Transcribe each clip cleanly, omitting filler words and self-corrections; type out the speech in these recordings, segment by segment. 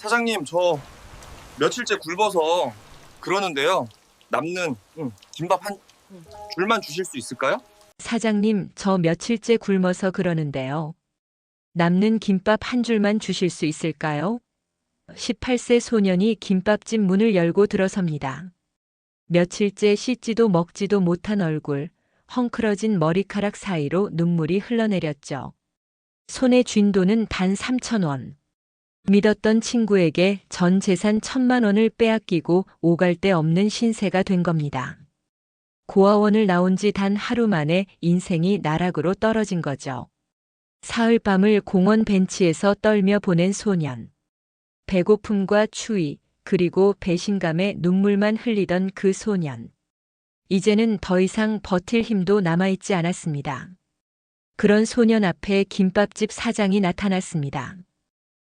사장님, 저 며칠째 굶어서 그러는데요. 남는 김밥 한 줄만 주실 수 있을까요? 사장님, 저 며칠째 굶어서 그러는데요. 남는 김밥 한 줄만 주실 수 있을까요? 18세 소년이 김밥집 문을 열고 들어섭니다. 며칠째 씻지도 먹지도 못한 얼굴, 헝클어진 머리카락 사이로 눈물이 흘러내렸죠. 손에 쥔 돈은 단 3,000원. 믿었던 친구에게 전 재산 1,000만 원을 빼앗기고 오갈 데 없는 신세가 된 겁니다. 고아원을 나온 지 단 하루 만에 인생이 나락으로 떨어진 거죠. 사흘밤을 공원 벤치에서 떨며 보낸 소년. 배고픔과 추위, 그리고 배신감에 눈물만 흘리던 그 소년. 이제는 더 이상 버틸 힘도 남아있지 않았습니다. 그런 소년 앞에 김밥집 사장이 나타났습니다.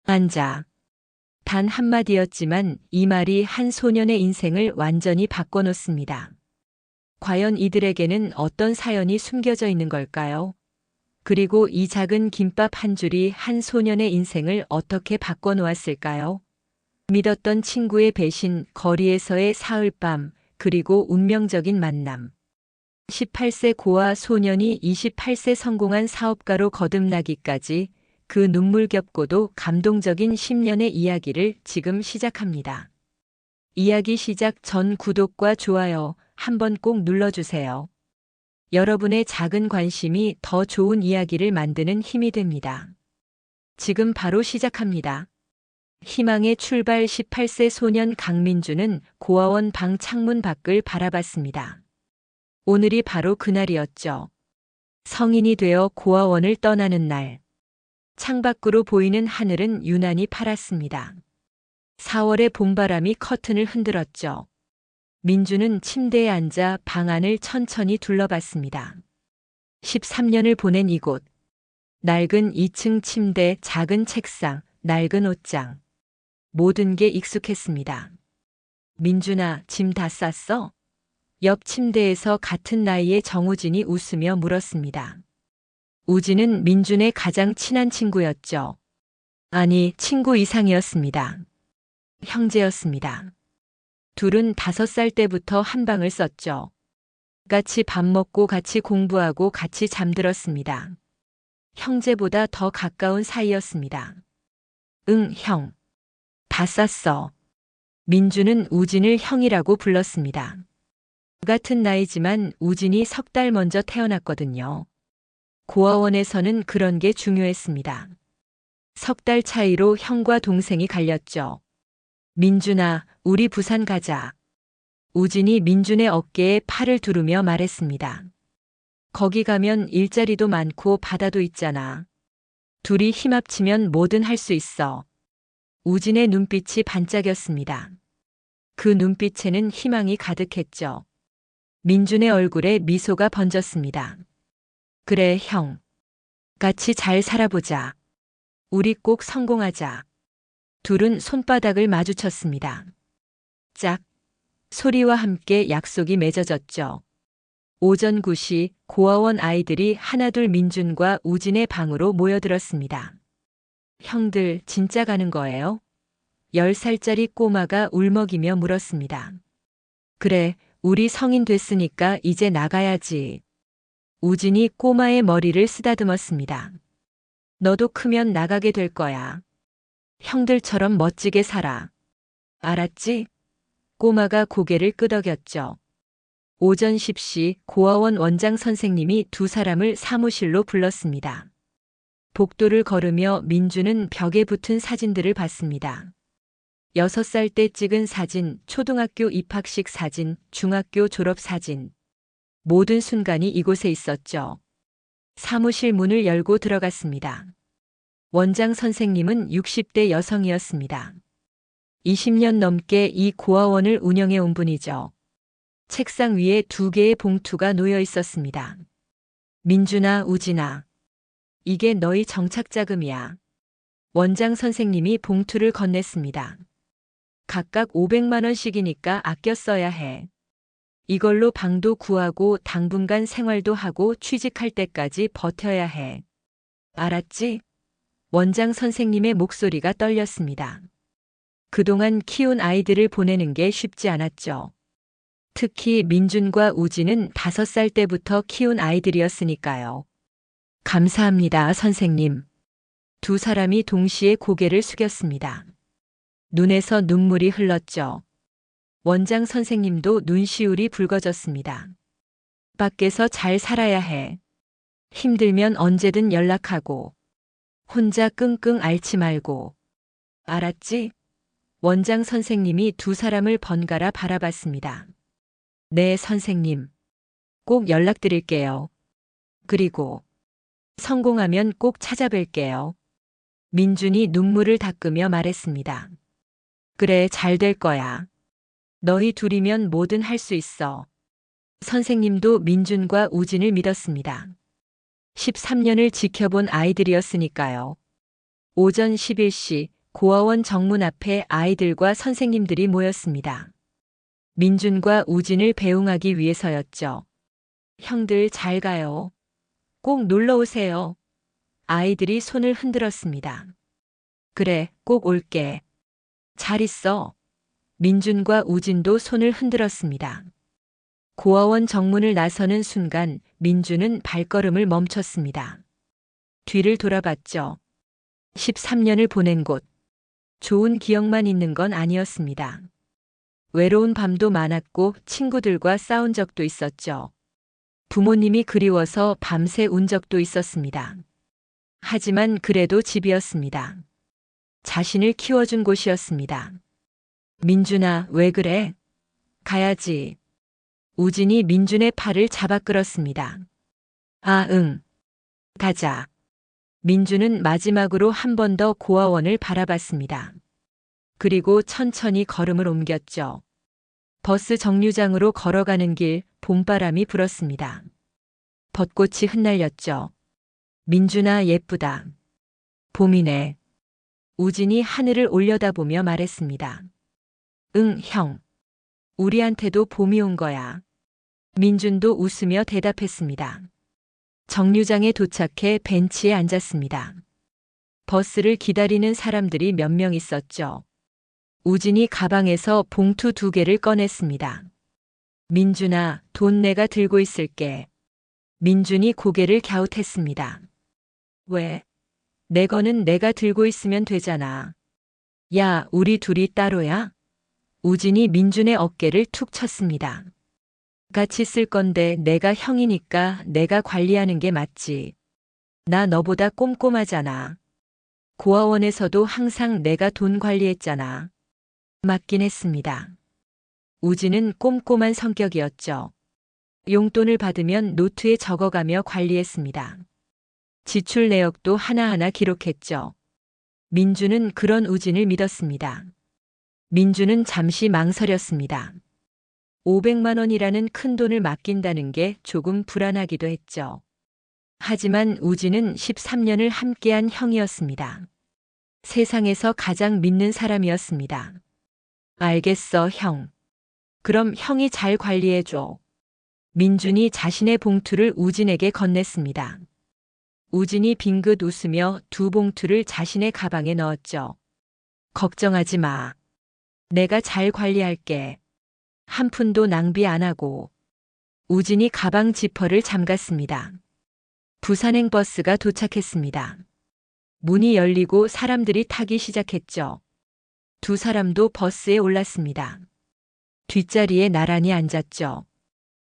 앉아. 단 한마디였지만 이 말이 한 소년의 인생을 완전히 바꿔놓습니다. 과연 이들에게는 어떤 사연이 숨겨져 있는 걸까요? 그리고 이 작은 김밥 한 줄이 한 소년의 인생을 어떻게 바꿔놓았을까요? 믿었던 친구의 배신, 거리에서의 사흘밤, 그리고 운명적인 만남. 18세 고아 소년이 28세 성공한 사업가로 거듭나기까지 그 눈물겹고도 감동적인 10년의 이야기를 지금 시작합니다. 이야기 시작 전 구독과 좋아요 한번 꼭 눌러주세요. 여러분의 작은 관심이 더 좋은 이야기를 만드는 힘이 됩니다. 지금 바로 시작합니다. 희망의 출발 18세 소년 강민주는 고아원 방 창문 밖을 바라봤습니다. 오늘이 바로 그날이었죠. 성인이 되어 고아원을 떠나는 날. 창밖으로 보이는 하늘은 유난히 파랗습니다. 4월의 봄바람이 커튼을 흔들었죠. 민주는 침대에 앉아 방 안을 천천히 둘러봤습니다. 13년을 보낸 이곳. 낡은 2층 침대, 작은 책상, 낡은 옷장. 모든 게 익숙했습니다. 민준아, 짐 다 쌌어? 옆 침대에서 같은 나이의 정우진이 웃으며 물었습니다. 우진은 민준의 가장 친한 친구였죠. 아니, 친구 이상이었습니다. 형제였습니다. 둘은 5살 때부터 한 방을 썼죠. 같이 밥 먹고 같이 공부하고 같이 잠들었습니다. 형제보다 더 가까운 사이였습니다. 응, 형. 다 쌌어. 민주는 우진을 형이라고 불렀습니다. 같은 나이지만 우진이 3달 먼저 태어났거든요. 고아원에서는 그런 게 중요했습니다. 3달 차이로 형과 동생이 갈렸죠. 민준아, 우리 부산 가자. 우진이 민준의 어깨에 팔을 두르며 말했습니다. 거기 가면 일자리도 많고 바다도 있잖아. 둘이 힘 합치면 뭐든 할 수 있어. 우진의 눈빛이 반짝였습니다. 그 눈빛에는 희망이 가득했죠. 민준의 얼굴에 미소가 번졌습니다. 그래, 형. 같이 잘 살아보자. 우리 꼭 성공하자. 둘은 손바닥을 마주쳤습니다. 짝. 소리와 함께 약속이 맺어졌죠. 오전 9시 고아원 아이들이 하나둘 민준과 우진의 방으로 모여들었습니다. 형들 진짜 가는 거예요? 10살짜리 꼬마가 울먹이며 물었습니다. 그래, 우리 성인 됐으니까 이제 나가야지. 우진이 꼬마의 머리를 쓰다듬었습니다. 너도 크면 나가게 될 거야. 형들처럼 멋지게 살아. 알았지? 꼬마가 고개를 끄덕였죠. 오전 10시 고아원 원장 선생님이 두 사람을 사무실로 불렀습니다. 복도를 걸으며 민주는 벽에 붙은 사진들을 봤습니다. 6살 때 찍은 사진, 초등학교 입학식 사진, 중학교 졸업 사진. 모든 순간이 이곳에 있었죠. 사무실 문을 열고 들어갔습니다. 원장 선생님은 60대 여성이었습니다. 20년 넘게 이 고아원을 운영해 온 분이죠. 책상 위에 2개의 봉투가 놓여 있었습니다. 민준아, 우진아. 이게 너희 정착자금이야. 원장 선생님이 봉투를 건넸습니다. 각각 500만 원씩이니까 아껴 써야 해. 이걸로 방도 구하고 당분간 생활도 하고 취직할 때까지 버텨야 해. 알았지? 원장 선생님의 목소리가 떨렸습니다. 그동안 키운 아이들을 보내는 게 쉽지 않았죠. 특히 민준과 우진은 5살 때부터 키운 아이들이었으니까요. 감사합니다, 선생님. 두 사람이 동시에 고개를 숙였습니다. 눈에서 눈물이 흘렀죠. 원장 선생님도 눈시울이 붉어졌습니다. 밖에서 잘 살아야 해. 힘들면 언제든 연락하고. 혼자 끙끙 앓지 말고. 알았지? 원장 선생님이 두 사람을 번갈아 바라봤습니다. 네, 선생님. 꼭 연락드릴게요. 그리고 성공하면 꼭 찾아뵐게요. 민준이 눈물을 닦으며 말했습니다. 그래, 잘 될 거야. 너희 둘이면 뭐든 할 수 있어. 선생님도 민준과 우진을 믿었습니다. 13년을 지켜본 아이들이었으니까요. 오전 11시 고아원 정문 앞에 아이들과 선생님들이 모였습니다. 민준과 우진을 배웅하기 위해서였죠. 형들 잘 가요. 꼭 놀러 오세요. 아이들이 손을 흔들었습니다. 그래, 꼭 올게. 잘 있어. 민준과 우진도 손을 흔들었습니다. 고아원 정문을 나서는 순간 민준은 발걸음을 멈췄습니다. 뒤를 돌아봤죠. 13년을 보낸 곳. 좋은 기억만 있는 건 아니었습니다. 외로운 밤도 많았고 친구들과 싸운 적도 있었죠. 부모님이 그리워서 밤새 운 적도 있었습니다. 하지만 그래도 집이었습니다. 자신을 키워준 곳이었습니다. 민준아, 왜 그래? 가야지. 우진이 민준의 팔을 잡아 끌었습니다. 아, 응. 가자. 민준은 마지막으로 한 번 더 고아원을 바라봤습니다. 그리고 천천히 걸음을 옮겼죠. 버스 정류장으로 걸어가는 길 봄바람이 불었습니다. 벚꽃이 흩날렸죠. 민준아, 예쁘다. 봄이네. 우진이 하늘을 올려다보며 말했습니다. 응, 형. 우리한테도 봄이 온 거야. 민준도 웃으며 대답했습니다. 정류장에 도착해 벤치에 앉았습니다. 버스를 기다리는 사람들이 몇 명 있었죠. 우진이 가방에서 봉투 2개를 꺼냈습니다. 민준아, 돈 내가 들고 있을게. 민준이 고개를 갸웃했습니다. 왜? 내 거는 내가 들고 있으면 되잖아. 야, 우리 둘이 따로야? 우진이 민준의 어깨를 툭 쳤습니다. 같이 쓸 건데 내가 형이니까 내가 관리하는 게 맞지. 나 너보다 꼼꼼하잖아. 고아원에서도 항상 내가 돈 관리했잖아. 맞긴 했습니다. 우진은 꼼꼼한 성격이었죠. 용돈을 받으면 노트에 적어가며 관리했습니다. 지출 내역도 하나하나 기록했죠. 민준은 그런 우진을 믿었습니다. 민준은 잠시 망설였습니다. 500만 원이라는 큰 돈을 맡긴다는 게 조금 불안하기도 했죠. 하지만 우진은 13년을 함께한 형이었습니다. 세상에서 가장 믿는 사람이었습니다. 알겠어, 형. 그럼 형이 잘 관리해줘. 민준이 자신의 봉투를 우진에게 건넸습니다. 우진이 빙긋 웃으며 2봉투를 자신의 가방에 넣었죠. 걱정하지 마. 내가 잘 관리할게. 한 푼도 낭비 안 하고. 우진이 가방 지퍼를 잠갔습니다. 부산행 버스가 도착했습니다. 문이 열리고 사람들이 타기 시작했죠. 두 사람도 버스에 올랐습니다. 뒷자리에 나란히 앉았죠.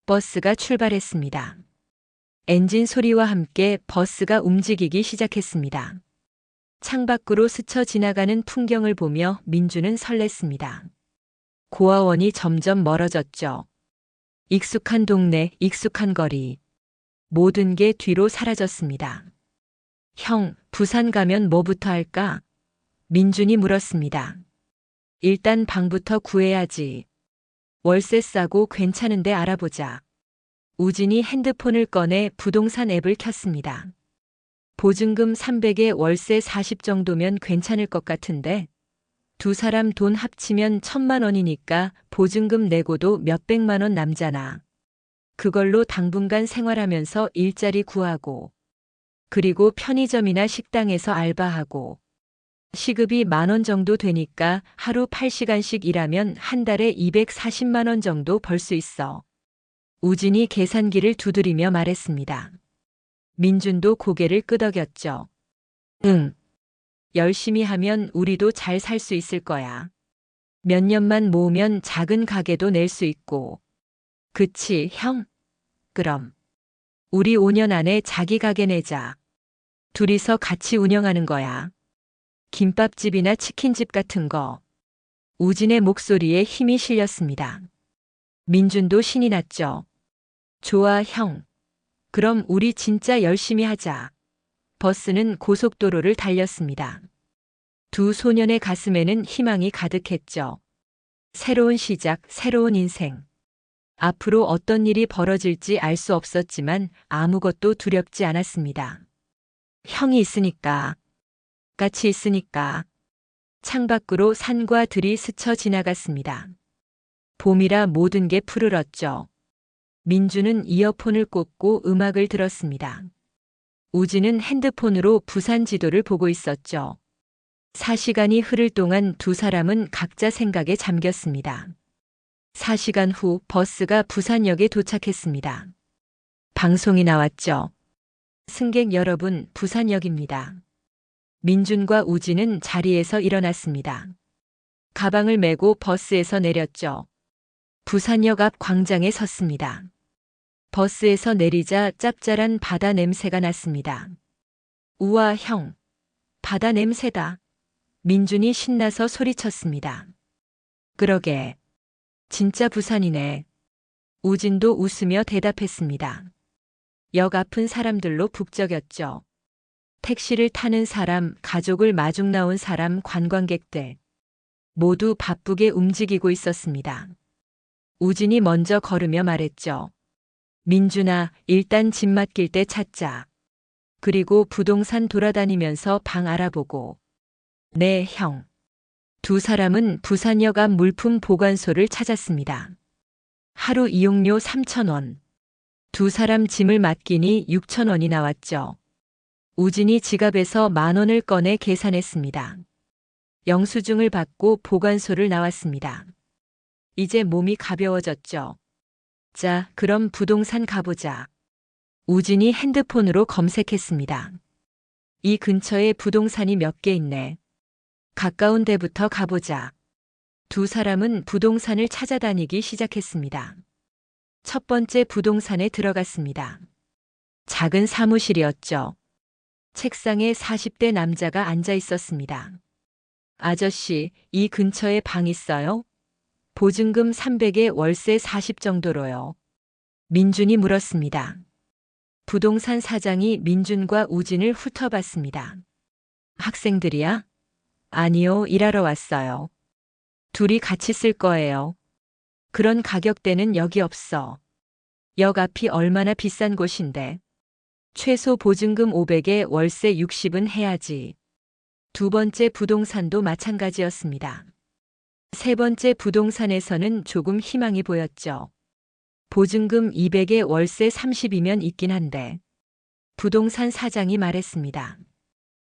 버스가 출발했습니다. 엔진 소리와 함께 버스가 움직이기 시작했습니다. 창밖으로 스쳐 지나가는 풍경을 보며 민준은 설렜습니다. 고아원이 점점 멀어졌죠. 익숙한 동네, 익숙한 거리. 모든 게 뒤로 사라졌습니다. 형, 부산 가면 뭐부터 할까? 민준이 물었습니다. 일단 방부터 구해야지. 월세 싸고 괜찮은데 알아보자. 우진이 핸드폰을 꺼내 부동산 앱을 켰습니다. 보증금 300에 월세 40 정도면 괜찮을 것 같은데 두 사람 돈 합치면 1,000만 원이니까 보증금 내고도 몇백만 원 남잖아. 그걸로 당분간 생활하면서 일자리 구하고 그리고 편의점이나 식당에서 알바하고 시급이 10,000원 정도 되니까 하루 8시간씩 일하면 한 달에 240만 원 정도 벌 수 있어. 우진이 계산기를 두드리며 말했습니다. 민준도 고개를 끄덕였죠. 응. 열심히 하면 우리도 잘 살 수 있을 거야. 몇 년만 모으면 작은 가게도 낼 수 있고. 그치, 형? 그럼. 우리 5년 안에 자기 가게 내자. 둘이서 같이 운영하는 거야. 김밥집이나 치킨집 같은 거. 우진의 목소리에 힘이 실렸습니다. 민준도 신이 났죠. 좋아, 형. 그럼 우리 진짜 열심히 하자. 버스는 고속도로를 달렸습니다. 두 소년의 가슴에는 희망이 가득했죠. 새로운 시작, 새로운 인생. 앞으로 어떤 일이 벌어질지 알 수 없었지만 아무것도 두렵지 않았습니다. 형이 있으니까. 같이 있으니까. 창밖으로 산과 들이 스쳐 지나갔습니다. 봄이라 모든 게 푸르렀죠. 민주는 이어폰을 꽂고 음악을 들었습니다. 우진은 핸드폰으로 부산 지도를 보고 있었죠. 4시간이 흐를 동안 두 사람은 각자 생각에 잠겼습니다. 4시간 후 버스가 부산역에 도착했습니다. 방송이 나왔죠. 승객 여러분, 부산역입니다. 민준과 우진은 자리에서 일어났습니다. 가방을 메고 버스에서 내렸죠. 부산역 앞 광장에 섰습니다. 버스에서 내리자 짭짤한 바다 냄새가 났습니다. 우와, 형. 바다 냄새다. 민준이 신나서 소리쳤습니다. 그러게. 진짜 부산이네. 우진도 웃으며 대답했습니다. 역 앞은 사람들로 북적였죠. 택시를 타는 사람, 가족을 마중 나온 사람, 관광객들. 모두 바쁘게 움직이고 있었습니다. 우진이 먼저 걸으며 말했죠. 민준아, 일단 집 맡길 때 찾자. 그리고 부동산 돌아다니면서 방 알아보고. 네, 형. 두 사람은 부산역 앞 물품 보관소를 찾았습니다. 하루 이용료 3,000원. 두 사람 짐을 맡기니 6,000원이 나왔죠. 우진이 지갑에서 10,000원을 꺼내 계산했습니다. 영수증을 받고 보관소를 나왔습니다. 이제 몸이 가벼워졌죠. 자, 그럼 부동산 가보자. 우진이 핸드폰으로 검색했습니다. 이 근처에 부동산이 몇 개 있네. 가까운 데부터 가보자. 두 사람은 부동산을 찾아다니기 시작했습니다. 첫 번째 부동산에 들어갔습니다. 작은 사무실이었죠. 책상에 40대 남자가 앉아 있었습니다. 아저씨, 이 근처에 방 있어요? 보증금 300에 월세 40 정도로요. 민준이 물었습니다. 부동산 사장이 민준과 우진을 훑어봤습니다. 학생들이야? 아니요, 일하러 왔어요. 둘이 같이 쓸 거예요. 그런 가격대는 여기 없어. 역 앞이 얼마나 비싼 곳인데. 최소 보증금 500에 월세 60은 해야지. 두 번째 부동산도 마찬가지였습니다. 세 번째 부동산에서는 조금 희망이 보였죠. 보증금 200에 월세 30이면 있긴 한데. 부동산 사장이 말했습니다.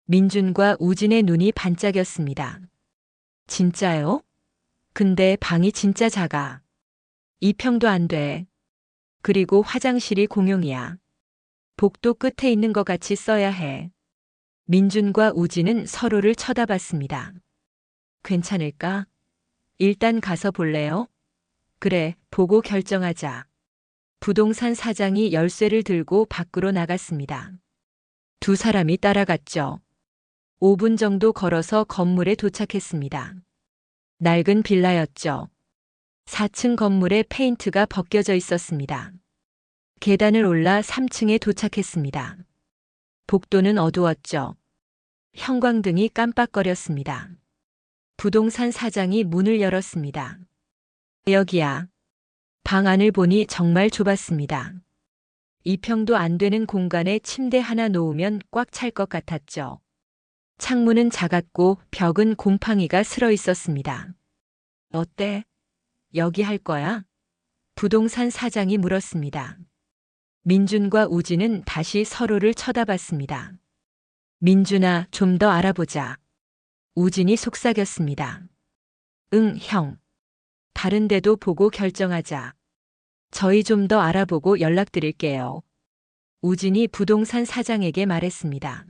민준과 우진의 눈이 반짝였습니다. 진짜요? 근데 방이 진짜 작아. 2평도 안 돼. 그리고 화장실이 공용이야. 복도 끝에 있는 것 같이 써야 해. 민준과 우진은 서로를 쳐다봤습니다. 괜찮을까? 일단 가서 볼래요? 그래, 보고 결정하자. 부동산 사장이 열쇠를 들고 밖으로 나갔습니다. 두 사람이 따라갔죠. 5분 정도 걸어서 건물에 도착했습니다. 낡은 빌라였죠. 4층 건물에 페인트가 벗겨져 있었습니다. 계단을 올라 3층에 도착했습니다. 복도는 어두웠죠. 형광등이 깜빡거렸습니다. 부동산 사장이 문을 열었습니다. 여기야. 방 안을 보니 정말 좁았습니다. 2평도 안 되는 공간에 침대 하나 놓으면 꽉 찰 것 같았죠. 창문은 작았고 벽은 곰팡이가 슬어 있었습니다. 어때? 여기 할 거야? 부동산 사장이 물었습니다. 민준과 우진은 다시 서로를 쳐다봤습니다. 민준아, 좀 더 알아보자. 우진이 속삭였습니다. 응, 형. 다른 데도 보고 결정하자. 저희 좀 더 알아보고 연락드릴게요. 우진이 부동산 사장에게 말했습니다.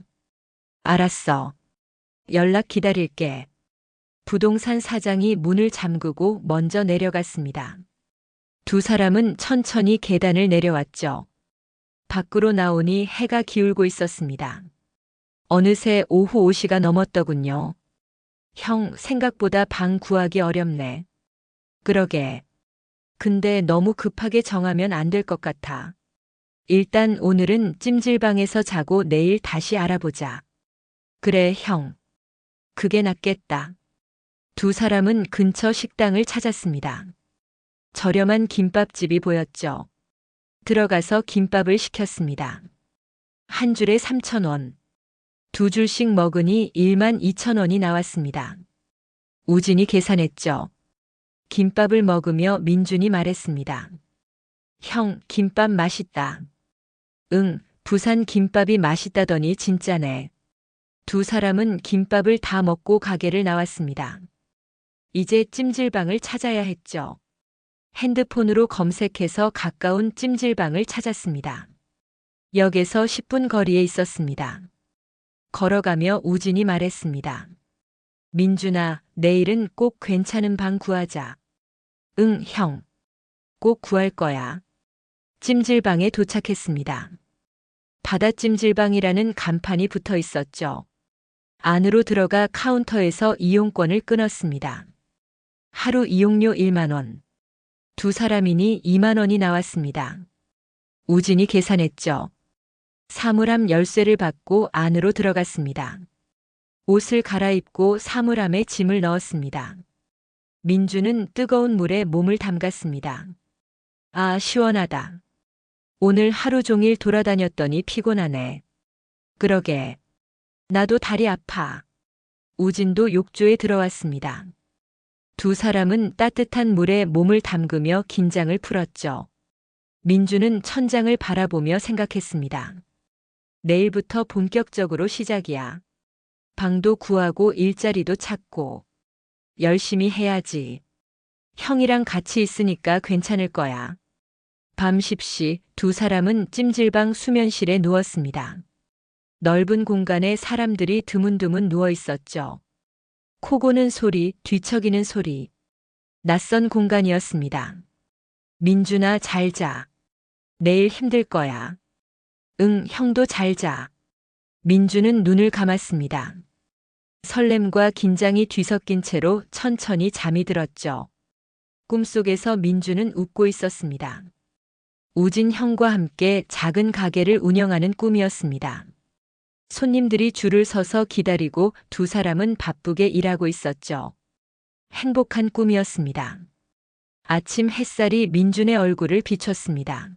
알았어. 연락 기다릴게. 부동산 사장이 문을 잠그고 먼저 내려갔습니다. 두 사람은 천천히 계단을 내려왔죠. 밖으로 나오니 해가 기울고 있었습니다. 어느새 오후 5시가 넘었더군요. 형, 생각보다 방 구하기 어렵네. 그러게. 근데 너무 급하게 정하면 안 될 것 같아. 일단 오늘은 찜질방에서 자고 내일 다시 알아보자. 그래, 형. 그게 낫겠다. 두 사람은 근처 식당을 찾았습니다. 저렴한 김밥집이 보였죠. 들어가서 김밥을 시켰습니다. 한 줄에 3,000원. 두 줄씩 먹으니 12,000원이 나왔습니다. 우진이 계산했죠. 김밥을 먹으며 민준이 말했습니다. 형, 김밥 맛있다. 응, 부산 김밥이 맛있다더니 진짜네. 두 사람은 김밥을 다 먹고 가게를 나왔습니다. 이제 찜질방을 찾아야 했죠. 핸드폰으로 검색해서 가까운 찜질방을 찾았습니다. 역에서 10분 거리에 있었습니다. 걸어가며 우진이 말했습니다. 민준아, 내일은 꼭 괜찮은 방 구하자. 응, 형. 꼭 구할 거야. 찜질방에 도착했습니다. 바다찜질방이라는 간판이 붙어 있었죠. 안으로 들어가 카운터에서 이용권을 끊었습니다. 하루 이용료 1만 원. 두 사람이니 2만 원이 나왔습니다. 우진이 계산했죠. 사물함 열쇠를 받고 안으로 들어갔습니다. 옷을 갈아입고 사물함에 짐을 넣었습니다. 민주는 뜨거운 물에 몸을 담갔습니다. 아, 시원하다. 오늘 하루 종일 돌아다녔더니 피곤하네. 그러게. 나도 다리 아파. 우진도 욕조에 들어왔습니다. 두 사람은 따뜻한 물에 몸을 담그며 긴장을 풀었죠. 민주는 천장을 바라보며 생각했습니다. 내일부터 본격적으로 시작이야. 방도 구하고 일자리도 찾고. 열심히 해야지. 형이랑 같이 있으니까 괜찮을 거야. 밤 10시 두 사람은 찜질방 수면실에 누웠습니다. 넓은 공간에 사람들이 드문드문 누워 있었죠. 코 고는 소리, 뒤척이는 소리. 낯선 공간이었습니다. 민준아, 잘 자. 내일 힘들 거야. 응, 형도 잘 자. 민준은 눈을 감았습니다. 설렘과 긴장이 뒤섞인 채로 천천히 잠이 들었죠. 꿈속에서 민준은 웃고 있었습니다. 우진 형과 함께 작은 가게를 운영하는 꿈이었습니다. 손님들이 줄을 서서 기다리고 두 사람은 바쁘게 일하고 있었죠. 행복한 꿈이었습니다. 아침 햇살이 민준의 얼굴을 비췄습니다.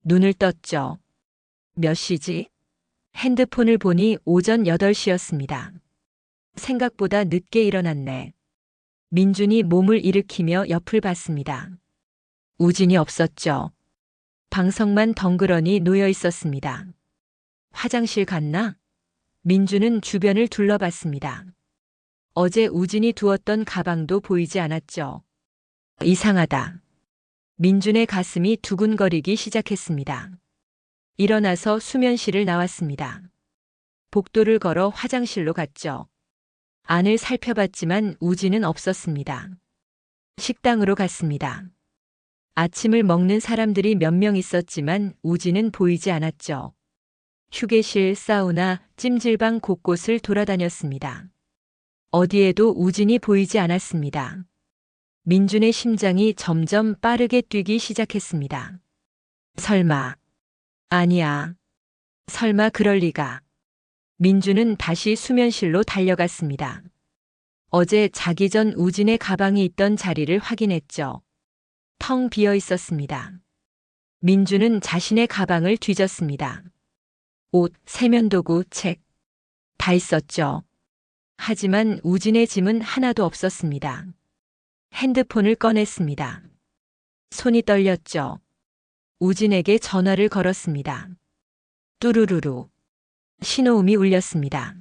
눈을 떴죠. 몇 시지? 핸드폰을 보니 오전 8시였습니다. 생각보다 늦게 일어났네. 민준이 몸을 일으키며 옆을 봤습니다. 우진이 없었죠. 방석만 덩그러니 놓여 있었습니다. 화장실 갔나? 민준은 주변을 둘러봤습니다. 어제 우진이 두었던 가방도 보이지 않았죠. 이상하다. 민준의 가슴이 두근거리기 시작했습니다. 일어나서 수면실을 나왔습니다. 복도를 걸어 화장실로 갔죠. 안을 살펴봤지만 우진은 없었습니다. 식당으로 갔습니다. 아침을 먹는 사람들이 몇 명 있었지만 우진은 보이지 않았죠. 휴게실, 사우나, 찜질방 곳곳을 돌아다녔습니다. 어디에도 우진이 보이지 않았습니다. 민준의 심장이 점점 빠르게 뛰기 시작했습니다. 설마. 아니야. 설마 그럴 리가. 민준은 다시 수면실로 달려갔습니다. 어제 자기 전 우진의 가방이 있던 자리를 확인했죠. 텅 비어 있었습니다. 민준은 자신의 가방을 뒤졌습니다. 옷, 세면도구, 책. 다 있었죠. 하지만 우진의 짐은 하나도 없었습니다. 핸드폰을 꺼냈습니다. 손이 떨렸죠. 우진에게 전화를 걸었습니다. 뚜루루루. 신호음이 울렸습니다.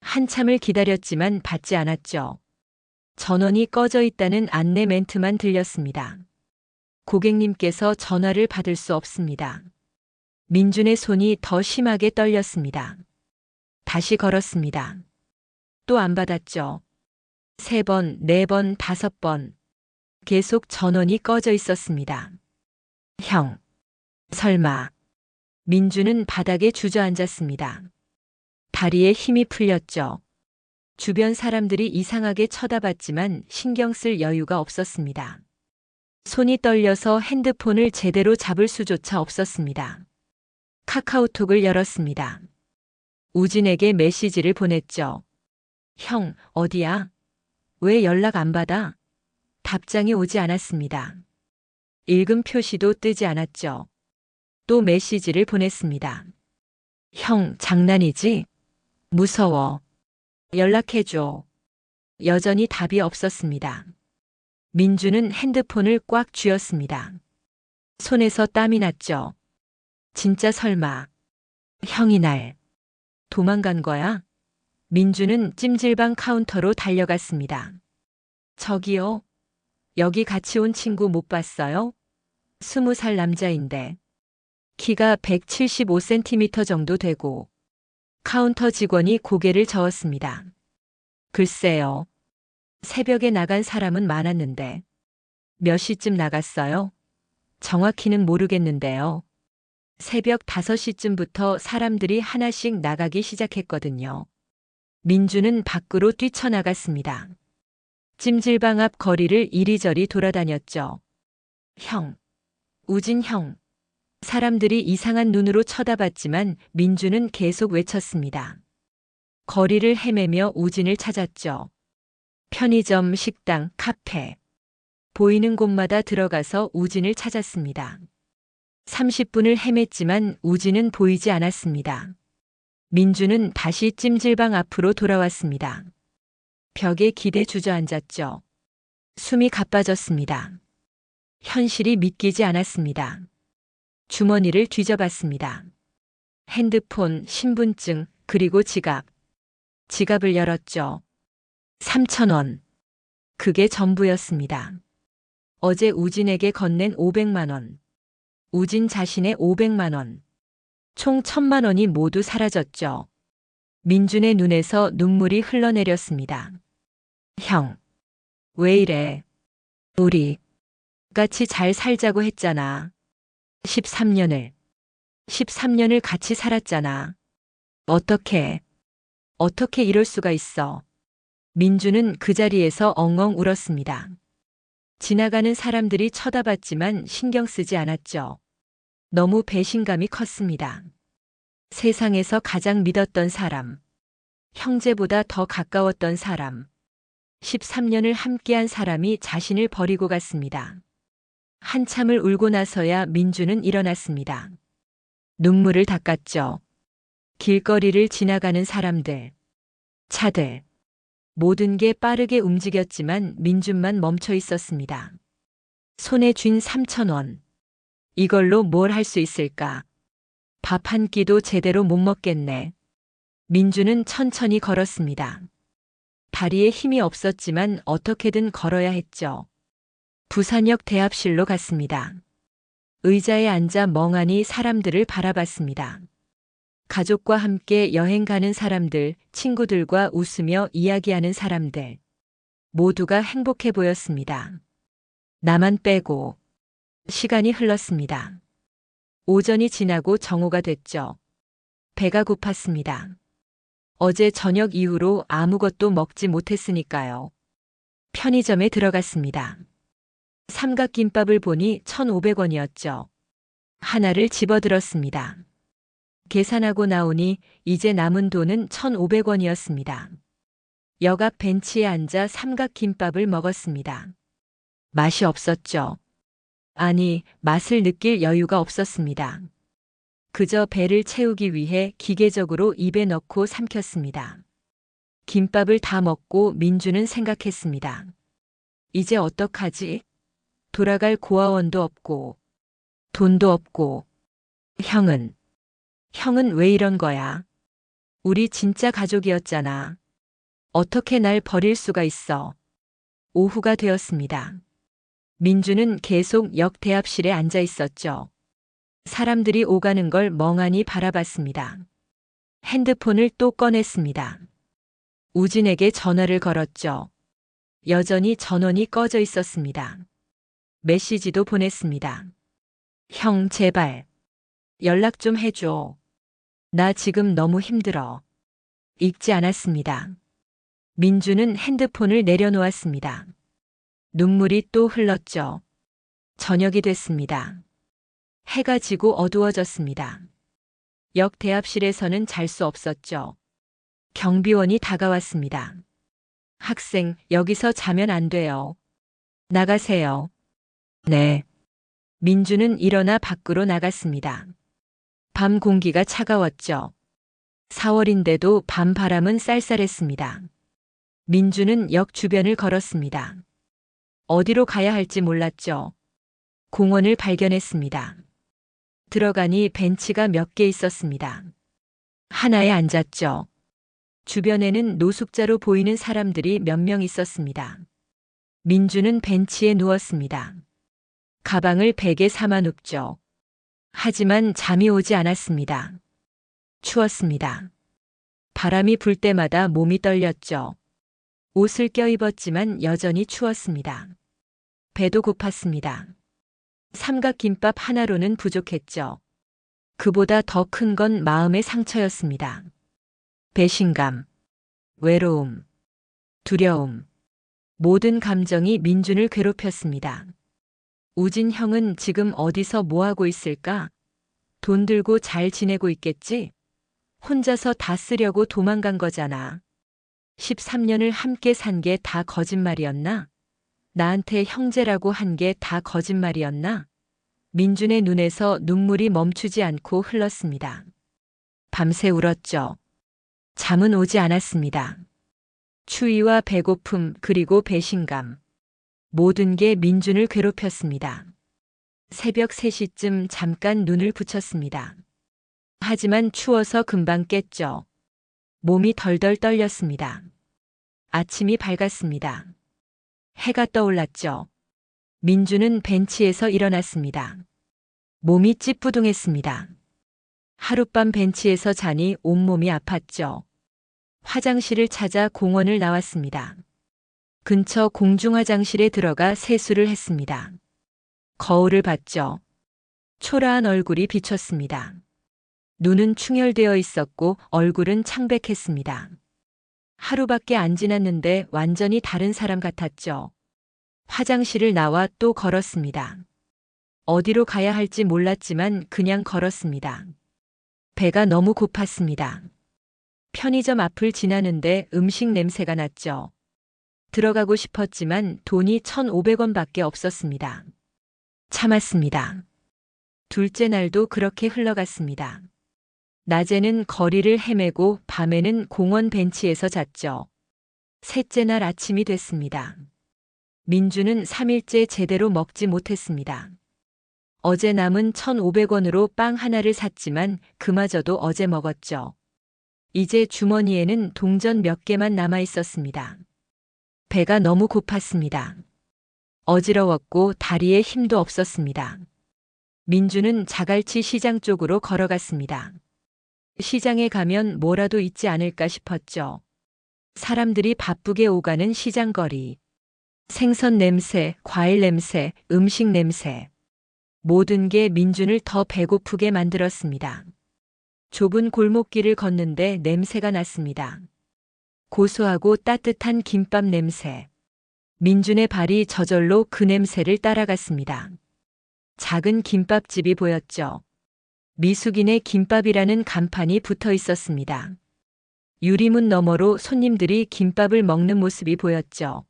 한참을 기다렸지만 받지 않았죠. 전원이 꺼져 있다는 안내 멘트만 들렸습니다. 고객님께서 전화를 받을 수 없습니다. 민준의 손이 더 심하게 떨렸습니다. 다시 걸었습니다. 또 안 받았죠. 3번, 4번, 5번. 계속 전원이 꺼져 있었습니다. 형. 설마. 민준은 바닥에 주저앉았습니다. 다리에 힘이 풀렸죠. 주변 사람들이 이상하게 쳐다봤지만 신경 쓸 여유가 없었습니다. 손이 떨려서 핸드폰을 제대로 잡을 수조차 없었습니다. 카카오톡을 열었습니다. 우진에게 메시지를 보냈죠. 형, 어디야? 왜 연락 안 받아? 답장이 오지 않았습니다. 읽음 표시도 뜨지 않았죠. 또 메시지를 보냈습니다. 형, 장난이지? 무서워. 연락해줘. 여전히 답이 없었습니다. 민주는 핸드폰을 꽉 쥐었습니다. 손에서 땀이 났죠. 진짜 설마. 형이 날 도망간 거야? 민주는 찜질방 카운터로 달려갔습니다. 저기요. 여기 같이 온 친구 못 봤어요? 20살 남자인데. 키가 175cm 정도 되고. 카운터 직원이 고개를 저었습니다. 글쎄요. 새벽에 나간 사람은 많았는데. 몇 시쯤 나갔어요? 정확히는 모르겠는데요. 새벽 5시쯤부터 사람들이 하나씩 나가기 시작했거든요. 민주는 밖으로 뛰쳐나갔습니다. 찜질방 앞 거리를 이리저리 돌아다녔죠. 형. 우진 형. 사람들이 이상한 눈으로 쳐다봤지만 민주는 계속 외쳤습니다. 거리를 헤매며 우진을 찾았죠. 편의점, 식당, 카페. 보이는 곳마다 들어가서 우진을 찾았습니다. 30분을 헤맸지만 우진은 보이지 않았습니다. 민주는 다시 찜질방 앞으로 돌아왔습니다. 벽에 기대 주저앉았죠. 숨이 가빠졌습니다. 현실이 믿기지 않았습니다. 주머니를 뒤져봤습니다. 핸드폰, 신분증, 그리고 지갑. 지갑을 열었죠. 3,000원. 그게 전부였습니다. 어제 우진에게 건넨 500만 원. 우진 자신의 500만 원. 총 1,000만 원이 모두 사라졌죠. 민준의 눈에서 눈물이 흘러내렸습니다. 형. 왜 이래? 우리 같이 잘 살자고 했잖아. 13년을 같이 살았잖아. 어떻게 이럴 수가 있어. 민주는 그 자리에서 엉엉 울었습니다. 지나가는 사람들이 쳐다봤지만 신경 쓰지 않았죠. 너무 배신감이 컸습니다. 세상에서 가장 믿었던 사람, 형제보다 더 가까웠던 사람, 13년을 함께한 사람이 자신을 버리고 갔습니다. 한참을 울고 나서야 민주는 일어났습니다. 눈물을 닦았죠. 길거리를 지나가는 사람들, 차들, 모든 게 빠르게 움직였지만 민준만 멈춰 있었습니다. 손에 쥔 3,000원. 이걸로 뭘 할 수 있을까? 밥 한 끼도 제대로 못 먹겠네. 민주는 천천히 걸었습니다. 다리에 힘이 없었지만 어떻게든 걸어야 했죠. 부산역 대합실로 갔습니다. 의자에 앉아 멍하니 사람들을 바라봤습니다. 가족과 함께 여행 가는 사람들, 친구들과 웃으며 이야기하는 사람들. 모두가 행복해 보였습니다. 나만 빼고. 시간이 흘렀습니다. 오전이 지나고 정오가 됐죠. 배가 고팠습니다. 어제 저녁 이후로 아무것도 먹지 못했으니까요. 편의점에 들어갔습니다. 삼각김밥을 보니 1,500원이었죠. 하나를 집어들었습니다. 계산하고 나오니 이제 남은 돈은 1,500원이었습니다. 역 앞 벤치에 앉아 삼각김밥을 먹었습니다. 맛이 없었죠. 아니, 맛을 느낄 여유가 없었습니다. 그저 배를 채우기 위해 기계적으로 입에 넣고 삼켰습니다. 김밥을 다 먹고 민주는 생각했습니다. 이제 어떡하지? 돌아갈 고아원도 없고, 돈도 없고, 형은 왜 이런 거야? 우리 진짜 가족이었잖아. 어떻게 날 버릴 수가 있어. 오후가 되었습니다. 민주는 계속 역 대합실에 앉아 있었죠. 사람들이 오가는 걸 멍하니 바라봤습니다. 핸드폰을 또 꺼냈습니다. 우진에게 전화를 걸었죠. 여전히 전원이 꺼져 있었습니다. 메시지도 보냈습니다. 형, 제발. 연락 좀 해줘. 나 지금 너무 힘들어. 읽지 않았습니다. 민주는 핸드폰을 내려놓았습니다. 눈물이 또 흘렀죠. 저녁이 됐습니다. 해가 지고 어두워졌습니다. 역 대합실에서는 잘 수 없었죠. 경비원이 다가왔습니다. 학생, 여기서 자면 안 돼요. 나가세요. 네. 민주는 일어나 밖으로 나갔습니다. 밤 공기가 차가웠죠. 4월인데도 밤 바람은 쌀쌀했습니다. 민주는 역 주변을 걸었습니다. 어디로 가야 할지 몰랐죠. 공원을 발견했습니다. 들어가니 벤치가 몇 개 있었습니다. 하나에 앉았죠. 주변에는 노숙자로 보이는 사람들이 몇 명 있었습니다. 민주는 벤치에 누웠습니다. 가방을 베개 삼아 눕죠. 하지만 잠이 오지 않았습니다. 추웠습니다. 바람이 불 때마다 몸이 떨렸죠. 옷을 껴입었지만 여전히 추웠습니다. 배도 고팠습니다. 삼각김밥 하나로는 부족했죠. 그보다 더 큰 건 마음의 상처였습니다. 배신감, 외로움, 두려움, 모든 감정이 민준을 괴롭혔습니다. 우진 형은 지금 어디서 뭐하고 있을까? 돈 들고 잘 지내고 있겠지? 혼자서 다 쓰려고 도망간 거잖아. 13년을 함께 산 게 다 거짓말이었나? 나한테 형제라고 한 게 다 거짓말이었나? 민준의 눈에서 눈물이 멈추지 않고 흘렀습니다. 밤새 울었죠. 잠은 오지 않았습니다. 추위와 배고픔 그리고 배신감. 모든 게 민준을 괴롭혔습니다. 새벽 3시쯤 잠깐 눈을 붙였습니다. 하지만 추워서 금방 깼죠. 몸이 덜덜 떨렸습니다. 아침이 밝았습니다. 해가 떠올랐죠. 민주는 벤치에서 일어났습니다. 몸이 찌뿌둥했습니다. 하룻밤 벤치에서 자니 온몸이 아팠죠. 화장실을 찾아 공원을 나왔습니다. 근처 공중화장실에 들어가 세수를 했습니다. 거울을 봤죠. 초라한 얼굴이 비쳤습니다. 눈은 충혈되어 있었고 얼굴은 창백했습니다. 하루밖에 안 지났는데 완전히 다른 사람 같았죠. 화장실을 나와 또 걸었습니다. 어디로 가야 할지 몰랐지만 그냥 걸었습니다. 배가 너무 고팠습니다. 편의점 앞을 지나는데 음식 냄새가 났죠. 들어가고 싶었지만 돈이 1,500원밖에 없었습니다. 참았습니다. 둘째 날도 그렇게 흘러갔습니다. 낮에는 거리를 헤매고 밤에는 공원 벤치에서 잤죠. 셋째 날 아침이 됐습니다. 민주는 3일째 제대로 먹지 못했습니다. 어제 남은 1,500원으로 빵 하나를 샀지만 그마저도 어제 먹었죠. 이제 주머니에는 동전 몇 개만 남아 있었습니다. 배가 너무 고팠습니다. 어지러웠고 다리에 힘도 없었습니다. 민주는 자갈치 시장 쪽으로 걸어갔습니다. 시장에 가면 뭐라도 있지 않을까 싶었죠. 사람들이 바쁘게 오가는 시장거리. 생선 냄새, 과일 냄새, 음식 냄새. 모든 게 민준을 더 배고프게 만들었습니다. 좁은 골목길을 걷는데 냄새가 났습니다. 고소하고 따뜻한 김밥 냄새. 민준의 발이 저절로 그 냄새를 따라갔습니다. 작은 김밥집이 보였죠. 미숙인의 김밥이라는 간판이 붙어 있었습니다. 유리문 너머로 손님들이 김밥을 먹는 모습이 보였죠.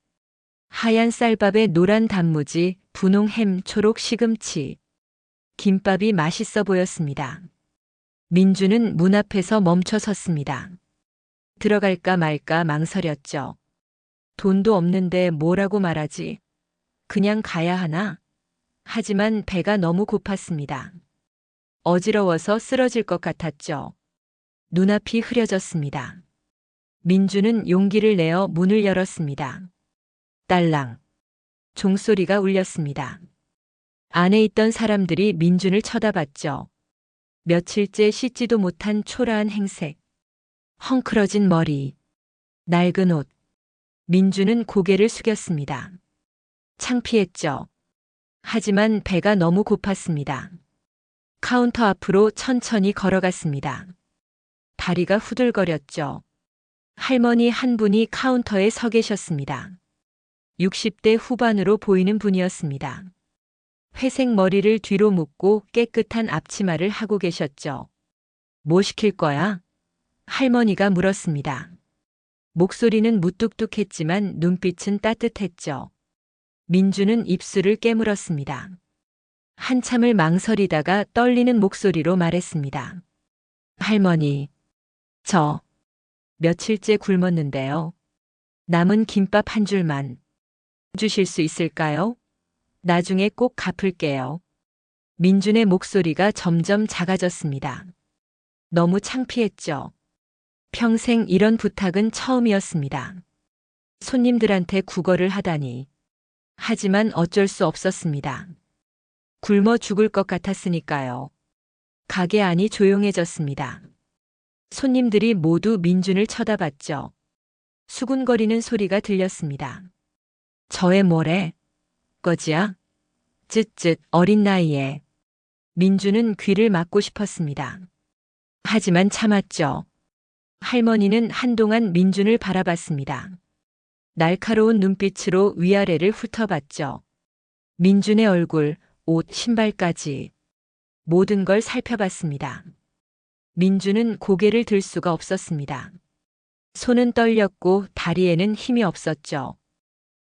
하얀 쌀밥에 노란 단무지, 분홍 햄, 초록 시금치. 김밥이 맛있어 보였습니다. 민주는 문 앞에서 멈춰 섰습니다. 들어갈까 말까 망설였죠. 돈도 없는데 뭐라고 말하지? 그냥 가야 하나? 하지만 배가 너무 고팠습니다. 어지러워서 쓰러질 것 같았죠. 눈앞이 흐려졌습니다. 민주는 용기를 내어 문을 열었습니다. 딸랑. 종소리가 울렸습니다. 안에 있던 사람들이 민준을 쳐다봤죠. 며칠째 씻지도 못한 초라한 행색, 헝클어진 머리, 낡은 옷. 민주는 고개를 숙였습니다. 창피했죠. 하지만 배가 너무 고팠습니다. 카운터 앞으로 천천히 걸어갔습니다. 다리가 후들거렸죠. 할머니 한 분이 카운터에 서 계셨습니다. 60대 후반으로 보이는 분이었습니다. 회색 머리를 뒤로 묶고 깨끗한 앞치마를 하고 계셨죠. 뭐 시킬 거야? 할머니가 물었습니다. 목소리는 무뚝뚝했지만 눈빛은 따뜻했죠. 민주는 입술을 깨물었습니다. 한참을 망설이다가 떨리는 목소리로 말했습니다. 할머니, 저 며칠째 굶었는데요. 남은 김밥 한 줄만 주실 수 있을까요? 나중에 꼭 갚을게요. 민준의 목소리가 점점 작아졌습니다. 너무 창피했죠. 평생 이런 부탁은 처음이었습니다. 손님들한테 구걸을 하다니. 하지만 어쩔 수 없었습니다. 굶어 죽을 것 같았으니까요. 가게 안이 조용해졌습니다. 손님들이 모두 민준을 쳐다봤죠. 수군거리는 소리가 들렸습니다. 저의 뭐래? 거지야? 쯧쯧 어린 나이에. 민준은 귀를 막고 싶었습니다. 하지만 참았죠. 할머니는 한동안 민준을 바라봤습니다. 날카로운 눈빛으로 위아래를 훑어봤죠. 민준의 얼굴, 옷, 신발까지 모든 걸 살펴봤습니다. 민준은 고개를 들 수가 없었습니다. 손은 떨렸고 다리에는 힘이 없었죠.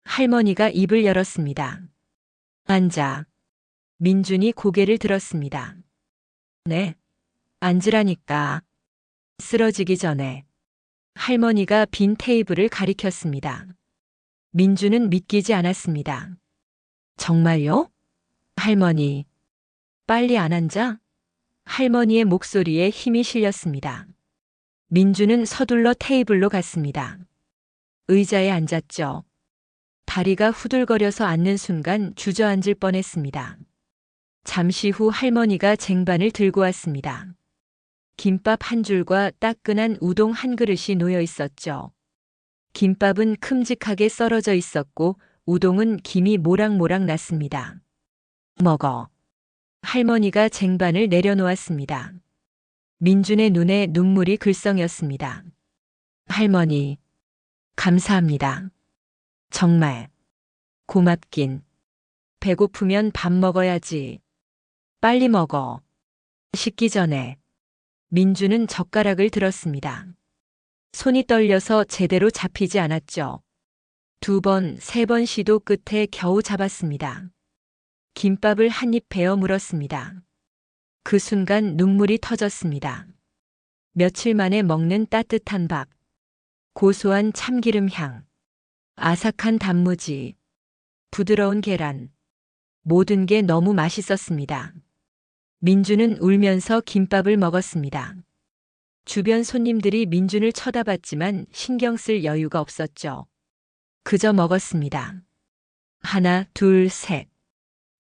할머니가 입을 열었습니다. 앉아. 민준이 고개를 들었습니다. 네, 앉으라니까. 쓰러지기 전에. 할머니가 빈 테이블을 가리켰습니다. 민준은 믿기지 않았습니다. 정말요? 할머니, 빨리 안 앉아? 할머니의 목소리에 힘이 실렸습니다. 민준은 서둘러 테이블로 갔습니다. 의자에 앉았죠. 다리가 후들거려서 앉는 순간 주저앉을 뻔했습니다. 잠시 후 할머니가 쟁반을 들고 왔습니다. 김밥 한 줄과 따끈한 우동 한 그릇이 놓여 있었죠. 김밥은 큼직하게 썰어져 있었고 우동은 김이 모락모락 났습니다. 먹어. 할머니가 쟁반을 내려놓았습니다. 민준의 눈에 눈물이 글썽였습니다. 할머니, 감사합니다. 정말 고맙긴. 배고프면 밥 먹어야지. 빨리 먹어. 식기 전에. 민준은 젓가락을 들었습니다. 손이 떨려서 제대로 잡히지 않았죠. 2번, 3번 시도 끝에 겨우 잡았습니다. 김밥을 한 입 베어 물었습니다. 그 순간 눈물이 터졌습니다. 며칠 만에 먹는 따뜻한 밥, 고소한 참기름 향, 아삭한 단무지, 부드러운 계란, 모든 게 너무 맛있었습니다. 민준은 울면서 김밥을 먹었습니다. 주변 손님들이 민준을 쳐다봤지만 신경 쓸 여유가 없었죠. 그저 먹었습니다. 하나, 둘, 셋.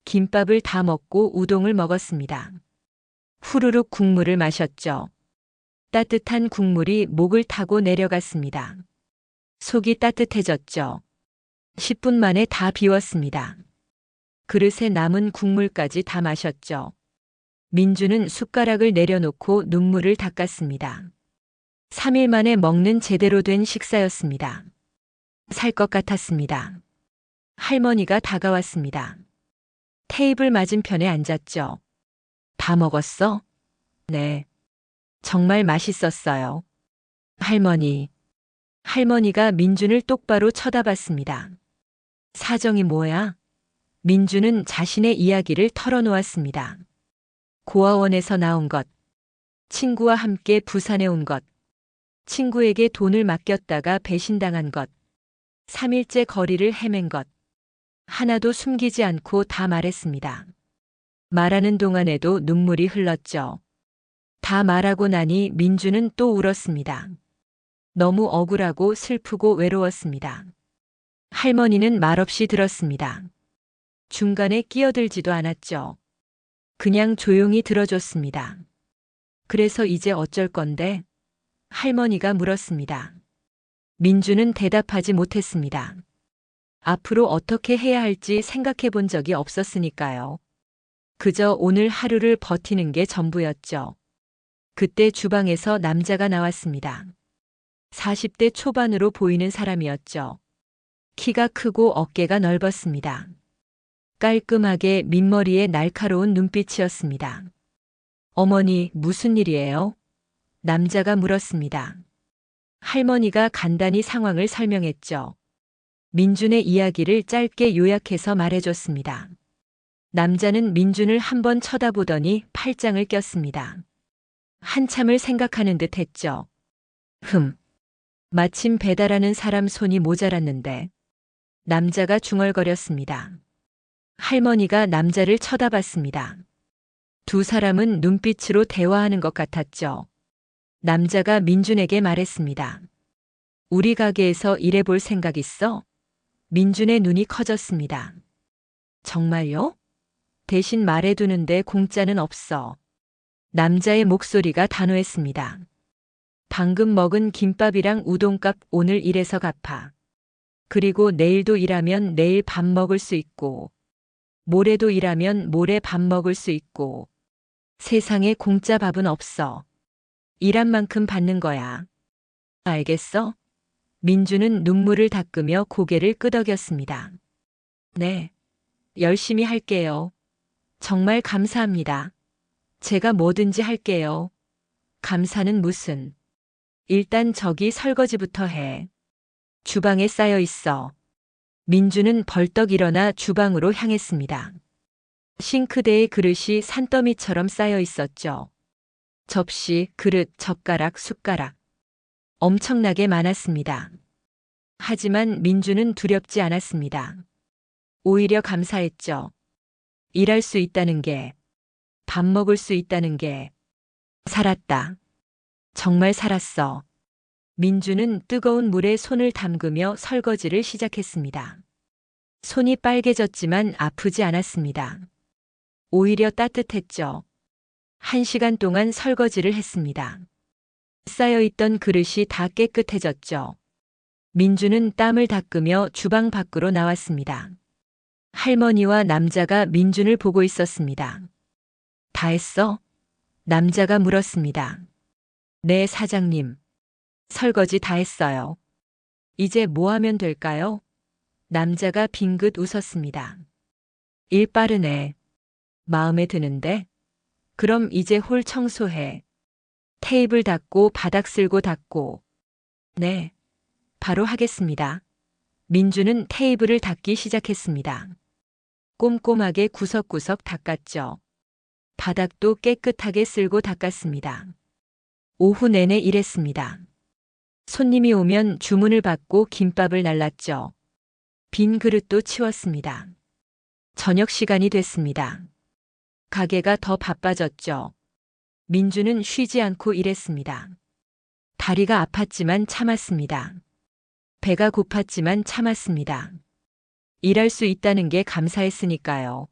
김밥을 다 먹고 우동을 먹었습니다. 후루룩 국물을 마셨죠. 따뜻한 국물이 목을 타고 내려갔습니다. 속이 따뜻해졌죠. 10분 만에 다 비웠습니다. 그릇에 남은 국물까지 다 마셨죠. 민주는 숟가락을 내려놓고 눈물을 닦았습니다. 3일 만에 먹는 제대로 된 식사였습니다. 살 것 같았습니다. 할머니가 다가왔습니다. 테이블 맞은편에 앉았죠. 다 먹었어? 네. 정말 맛있었어요. 할머니. 할머니가 민준을 똑바로 쳐다봤습니다. 사정이 뭐야? 민준은 자신의 이야기를 털어놓았습니다. 고아원에서 나온 것, 친구와 함께 부산에 온 것, 친구에게 돈을 맡겼다가 배신당한 것, 3일째 거리를 헤맨 것, 하나도 숨기지 않고 다 말했습니다. 말하는 동안에도 눈물이 흘렀죠. 다 말하고 나니 민주는 또 울었습니다. 너무 억울하고 슬프고 외로웠습니다. 할머니는 말없이 들었습니다. 중간에 끼어들지도 않았죠. 그냥 조용히 들어줬습니다. 그래서 이제 어쩔 건데? 할머니가 물었습니다. 민주는 대답하지 못했습니다. 앞으로 어떻게 해야 할지 생각해 본 적이 없었으니까요. 그저 오늘 하루를 버티는 게 전부였죠. 그때 주방에서 남자가 나왔습니다. 40대 초반으로 보이는 사람이었죠. 키가 크고 어깨가 넓었습니다. 깔끔하게 민머리에 날카로운 눈빛이었습니다. 어머니, 무슨 일이에요? 남자가 물었습니다. 할머니가 간단히 상황을 설명했죠. 민준의 이야기를 짧게 요약해서 말해줬습니다. 남자는 민준을 한번 쳐다보더니 팔짱을 꼈습니다. 한참을 생각하는 듯 했죠. 마침 배달하는 사람 손이 모자랐는데. 남자가 중얼거렸습니다. 할머니가 남자를 쳐다봤습니다. 두 사람은 눈빛으로 대화하는 것 같았죠. 남자가 민준에게 말했습니다. 우리 가게에서 일해볼 생각 있어? 민준의 눈이 커졌습니다. 정말요? 대신 말해두는데 공짜는 없어. 남자의 목소리가 단호했습니다. 방금 먹은 김밥이랑 우동값 오늘 일해서 갚아. 그리고 내일도 일하면 내일 밥 먹을 수 있고, 모레도 일하면 모레 밥 먹을 수 있고, 세상에 공짜 밥은 없어. 일한 만큼 받는 거야. 알겠어? 민주는 눈물을 닦으며 고개를 끄덕였습니다. 네. 열심히 할게요. 정말 감사합니다. 제가 뭐든지 할게요. 감사는 무슨. 일단 저기 설거지부터 해. 주방에 쌓여 있어. 민주는 벌떡 일어나 주방으로 향했습니다. 싱크대에 그릇이 산더미처럼 쌓여 있었죠. 접시, 그릇, 젓가락, 숟가락. 엄청나게 많았습니다. 하지만 민주는 두렵지 않았습니다. 오히려 감사했죠. 일할 수 있다는 게, 밥 먹을 수 있다는 게, 살았다. 정말 살았어. 민주는 뜨거운 물에 손을 담그며 설거지를 시작했습니다. 손이 빨개졌지만 아프지 않았습니다. 오히려 따뜻했죠. 1시간 동안 설거지를 했습니다. 쌓여있던 그릇이 다 깨끗해졌죠. 민주는 땀을 닦으며 주방 밖으로 나왔습니다. 할머니와 남자가 민준을 보고 있었습니다. 다 했어? 남자가 물었습니다. 네, 사장님. 설거지 다 했어요. 이제 뭐 하면 될까요? 남자가 빙긋 웃었습니다. 일 빠르네. 마음에 드는데? 그럼 이제 홀 청소해. 테이블 닦고 바닥 쓸고 닦고. 네. 바로 하겠습니다. 민주는 테이블을 닦기 시작했습니다. 꼼꼼하게 구석구석 닦았죠. 바닥도 깨끗하게 쓸고 닦았습니다. 오후 내내 일했습니다. 손님이 오면 주문을 받고 김밥을 날랐죠. 빈 그릇도 치웠습니다. 저녁 시간이 됐습니다. 가게가 더 바빠졌죠. 민주는 쉬지 않고 일했습니다. 다리가 아팠지만 참았습니다. 배가 고팠지만 참았습니다. 일할 수 있다는 게 감사했으니까요.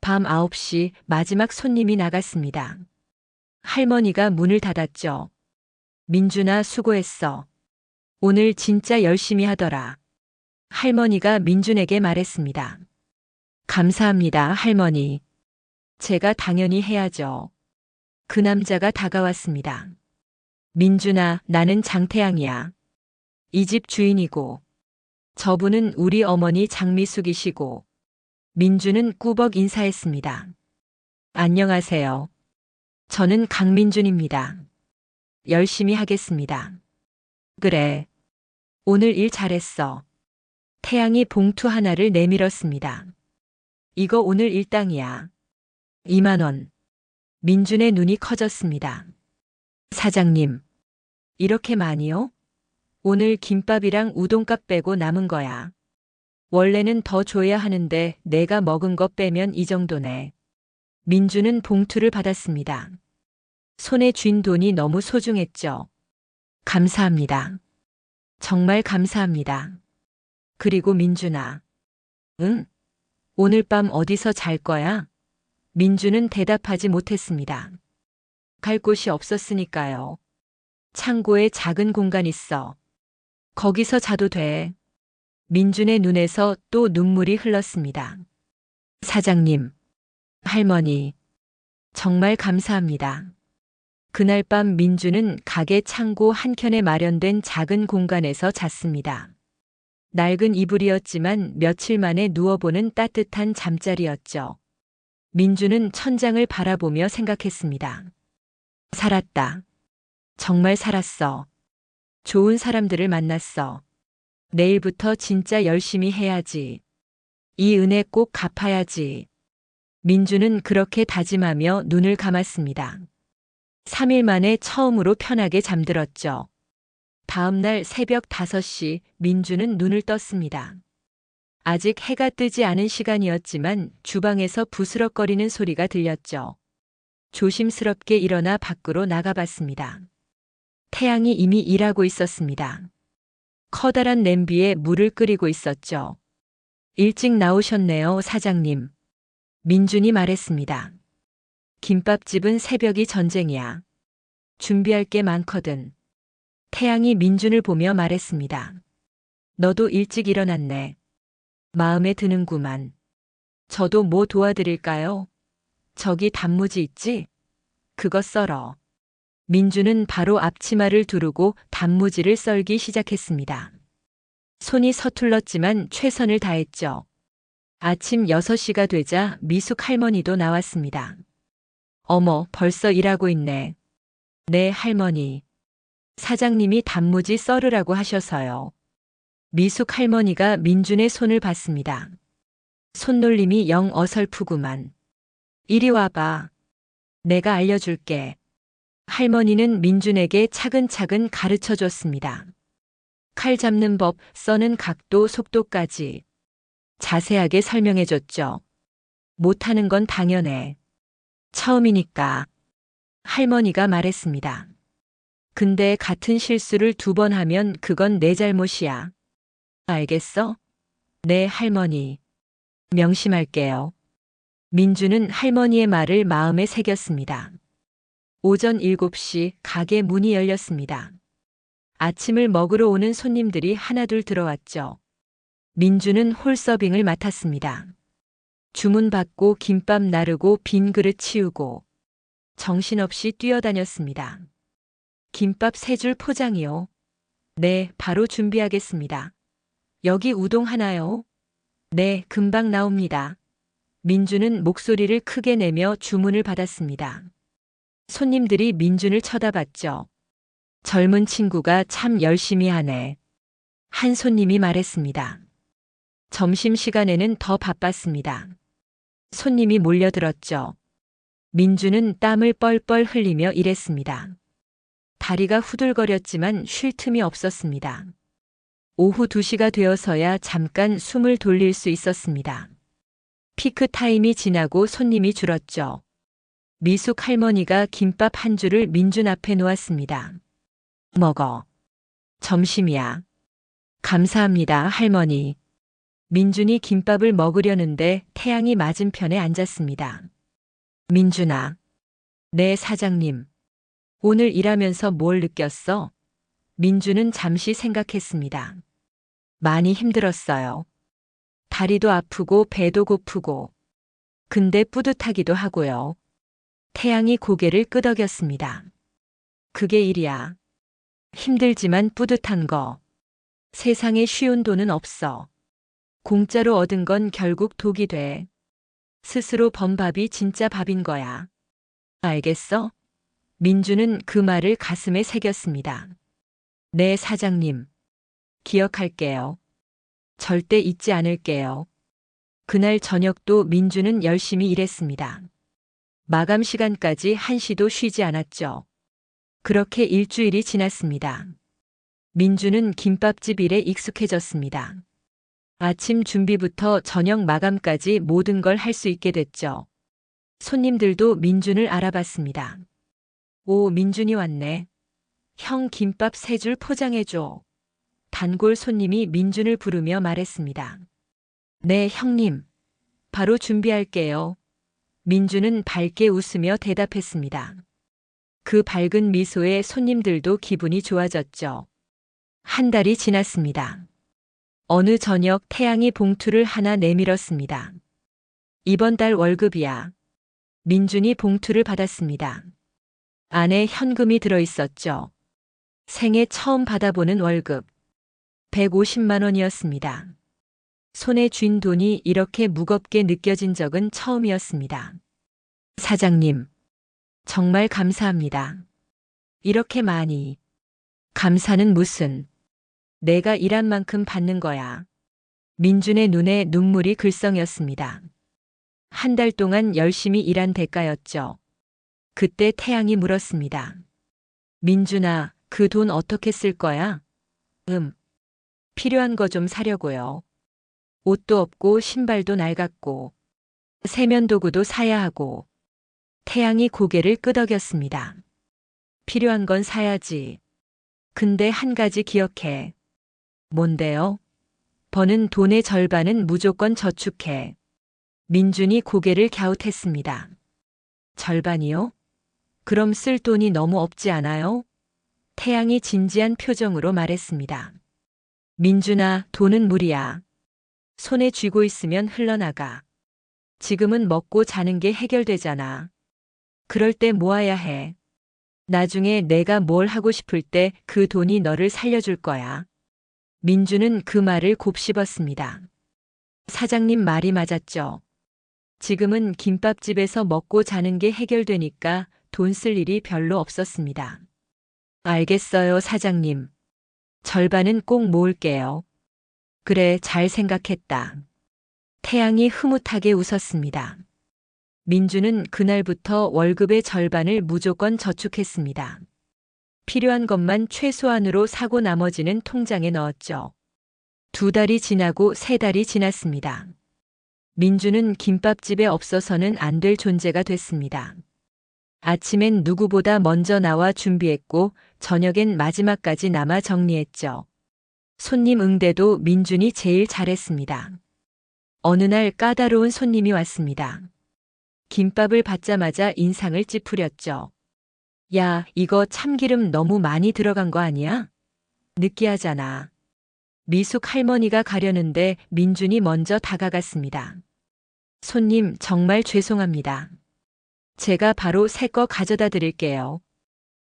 밤 9시 마지막 손님이 나갔습니다. 할머니가 문을 닫았죠. 민준아, 수고했어. 오늘 진짜 열심히 하더라. 할머니가 민준에게 말했습니다. 감사합니다, 할머니. 제가 당연히 해야죠. 그 남자가 다가왔습니다. 민준아, 나는 장태양이야. 이 집 주인이고, 저분은 우리 어머니 장미숙이시고, 민준은 꾸벅 인사했습니다. 안녕하세요. 저는 강민준입니다. 열심히 하겠습니다. 그래. 오늘 일 잘했어. 태양이 봉투 하나를 내밀었습니다. 이거 오늘 일당이야. 2만 원. 민준의 눈이 커졌습니다. 사장님. 이렇게 많이요? 오늘 김밥이랑 우동값 빼고 남은 거야. 원래는 더 줘야 하는데 내가 먹은 거 빼면 이 정도네. 민주는 봉투를 받았습니다. 손에 쥔 돈이 너무 소중했죠. 감사합니다. 정말 감사합니다. 그리고 민준아. 응? 오늘 밤 어디서 잘 거야? 민준은 대답하지 못했습니다. 갈 곳이 없었으니까요. 창고에 작은 공간 있어. 거기서 자도 돼. 민준의 눈에서 또 눈물이 흘렀습니다. 사장님, 할머니, 정말 감사합니다. 그날 밤 민준은 가게 창고 한켠에 마련된 작은 공간에서 잤습니다. 낡은 이불이었지만 며칠 만에 누워보는 따뜻한 잠자리였죠. 민준은 천장을 바라보며 생각했습니다. 살았다. 정말 살았어. 좋은 사람들을 만났어. 내일부터 진짜 열심히 해야지. 이 은혜 꼭 갚아야지. 민준은 그렇게 다짐하며 눈을 감았습니다. 3일 만에 처음으로 편하게 잠들었죠. 다음 날 새벽 5시 민준은 눈을 떴습니다. 아직 해가 뜨지 않은 시간이었지만 주방에서 부스럭거리는 소리가 들렸죠. 조심스럽게 일어나 밖으로 나가봤습니다. 태양이 이미 일하고 있었습니다. 커다란 냄비에 물을 끓이고 있었죠. 일찍 나오셨네요, 사장님. 민준이 말했습니다. 김밥집은 새벽이 전쟁이야. 준비할 게 많거든. 태양이 민준을 보며 말했습니다. 너도 일찍 일어났네. 마음에 드는구만. 저도 뭐 도와드릴까요? 저기 단무지 있지? 그거 썰어. 민준은 바로 앞치마를 두르고 단무지를 썰기 시작했습니다. 손이 서툴렀지만 최선을 다했죠. 아침 6시가 되자 미숙 할머니도 나왔습니다. 어머, 벌써 일하고 있네. 네, 할머니. 사장님이 단무지 썰으라고 하셔서요. 미숙 할머니가 민준의 손을 봤습니다. 손놀림이 영 어설프구만. 이리 와봐. 내가 알려줄게. 할머니는 민준에게 차근차근 가르쳐 줬습니다. 칼 잡는 법, 써는 각도, 속도까지 자세하게 설명해 줬죠. 못하는 건 당연해. 처음이니까. 할머니가 말했습니다. 근데 같은 실수를 2번 하면 그건 내 잘못이야. 알겠어? 네, 할머니. 명심할게요. 민준은 할머니의 말을 마음에 새겼습니다. 오전 7시 가게 문이 열렸습니다. 아침을 먹으러 오는 손님들이 하나둘 들어왔죠. 민준은 홀 서빙을 맡았습니다. 주문 받고 김밥 나르고 빈 그릇 치우고 정신없이 뛰어다녔습니다. 김밥 3줄 포장이요. 네, 바로 준비하겠습니다. 여기 우동 하나요? 네, 금방 나옵니다. 민준은 목소리를 크게 내며 주문을 받았습니다. 손님들이 민준을 쳐다봤죠. 젊은 친구가 참 열심히 하네. 한 손님이 말했습니다. 점심시간에는 더 바빴습니다. 손님이 몰려들었죠. 민준은 땀을 뻘뻘 흘리며 일했습니다. 다리가 후들거렸지만 쉴 틈이 없었습니다. 오후 2시가 되어서야 잠깐 숨을 돌릴 수 있었습니다. 피크 타임이 지나고 손님이 줄었죠. 미숙 할머니가 김밥 한 줄을 민준 앞에 놓았습니다. 먹어. 점심이야. 감사합니다, 할머니. 민준이 김밥을 먹으려는데 태양이 맞은편에 앉았습니다. 민준아. 네, 사장님. 오늘 일하면서 뭘 느꼈어? 민준은 잠시 생각했습니다. 많이 힘들었어요. 다리도 아프고 배도 고프고. 근데 뿌듯하기도 하고요. 태양이 고개를 끄덕였습니다. 그게 일이야. 힘들지만 뿌듯한 거. 세상에 쉬운 돈은 없어. 공짜로 얻은 건 결국 독이 돼. 스스로 번 밥이 진짜 밥인 거야. 알겠어? 민준은 그 말을 가슴에 새겼습니다. 네, 사장님. 기억할게요. 절대 잊지 않을게요. 그날 저녁도 민준은 열심히 일했습니다. 마감 시간까지 한시도 쉬지 않았죠. 그렇게 일주일이 지났습니다. 민준은 김밥집 일에 익숙해졌습니다. 아침 준비부터 저녁 마감까지 모든 걸 할 수 있게 됐죠. 손님들도 민준을 알아봤습니다. 오, 민준이 왔네. 형 김밥 3줄 포장해줘. 단골 손님이 민준을 부르며 말했습니다. 네, 형님. 바로 준비할게요. 민준은 밝게 웃으며 대답했습니다. 그 밝은 미소에 손님들도 기분이 좋아졌죠. 한 달이 지났습니다. 어느 저녁 태양이 봉투를 하나 내밀었습니다. 이번 달 월급이야. 민준이 봉투를 받았습니다. 안에 현금이 들어있었죠. 생애 처음 받아보는 월급. 150만 원이었습니다. 손에 쥔 돈이 이렇게 무겁게 느껴진 적은 처음이었습니다. 사장님, 정말 감사합니다. 이렇게 많이. 감사는 무슨. 내가 일한 만큼 받는 거야. 민준의 눈에 눈물이 글썽였습니다. 한 달 동안 열심히 일한 대가였죠. 그때 태양이 물었습니다. 민준아, 그 돈 어떻게 쓸 거야? 필요한 거 좀 사려고요. 옷도 없고 신발도 낡았고 세면도구도 사야 하고. 태양이 고개를 끄덕였습니다. 필요한 건 사야지. 근데 한 가지 기억해. 뭔데요? 버는 돈의 절반은 무조건 저축해. 민준이 고개를 갸웃했습니다. 절반이요? 그럼 쓸 돈이 너무 없지 않아요? 태양이 진지한 표정으로 말했습니다. 민준아, 돈은 물이야. 손에 쥐고 있으면 흘러나가. 지금은 먹고 자는 게 해결되잖아. 그럴 때 모아야 해. 나중에 내가 뭘 하고 싶을 때 그 돈이 너를 살려줄 거야. 민주는 그 말을 곱씹었습니다. 사장님 말이 맞았죠. 지금은 김밥집에서 먹고 자는 게 해결되니까 돈 쓸 일이 별로 없었습니다. 알겠어요, 사장님. 절반은 꼭 모을게요. 그래, 잘 생각했다. 태양이 흐뭇하게 웃었습니다. 민주는 그날부터 월급의 절반을 무조건 저축했습니다. 필요한 것만 최소한으로 사고 나머지는 통장에 넣었죠. 2달이 지나고 3달이 지났습니다. 민주는 김밥집에 없어서는 안 될 존재가 됐습니다. 아침엔 누구보다 먼저 나와 준비했고 저녁엔 마지막까지 남아 정리했죠. 손님 응대도 민준이 제일 잘했습니다. 어느 날 까다로운 손님이 왔습니다. 김밥을 받자마자 인상을 찌푸렸죠. 야, 이거 참기름 너무 많이 들어간 거 아니야? 느끼하잖아. 미숙 할머니가 가려는데 민준이 먼저 다가갔습니다. 손님, 정말 죄송합니다. 제가 바로 새 거 가져다 드릴게요.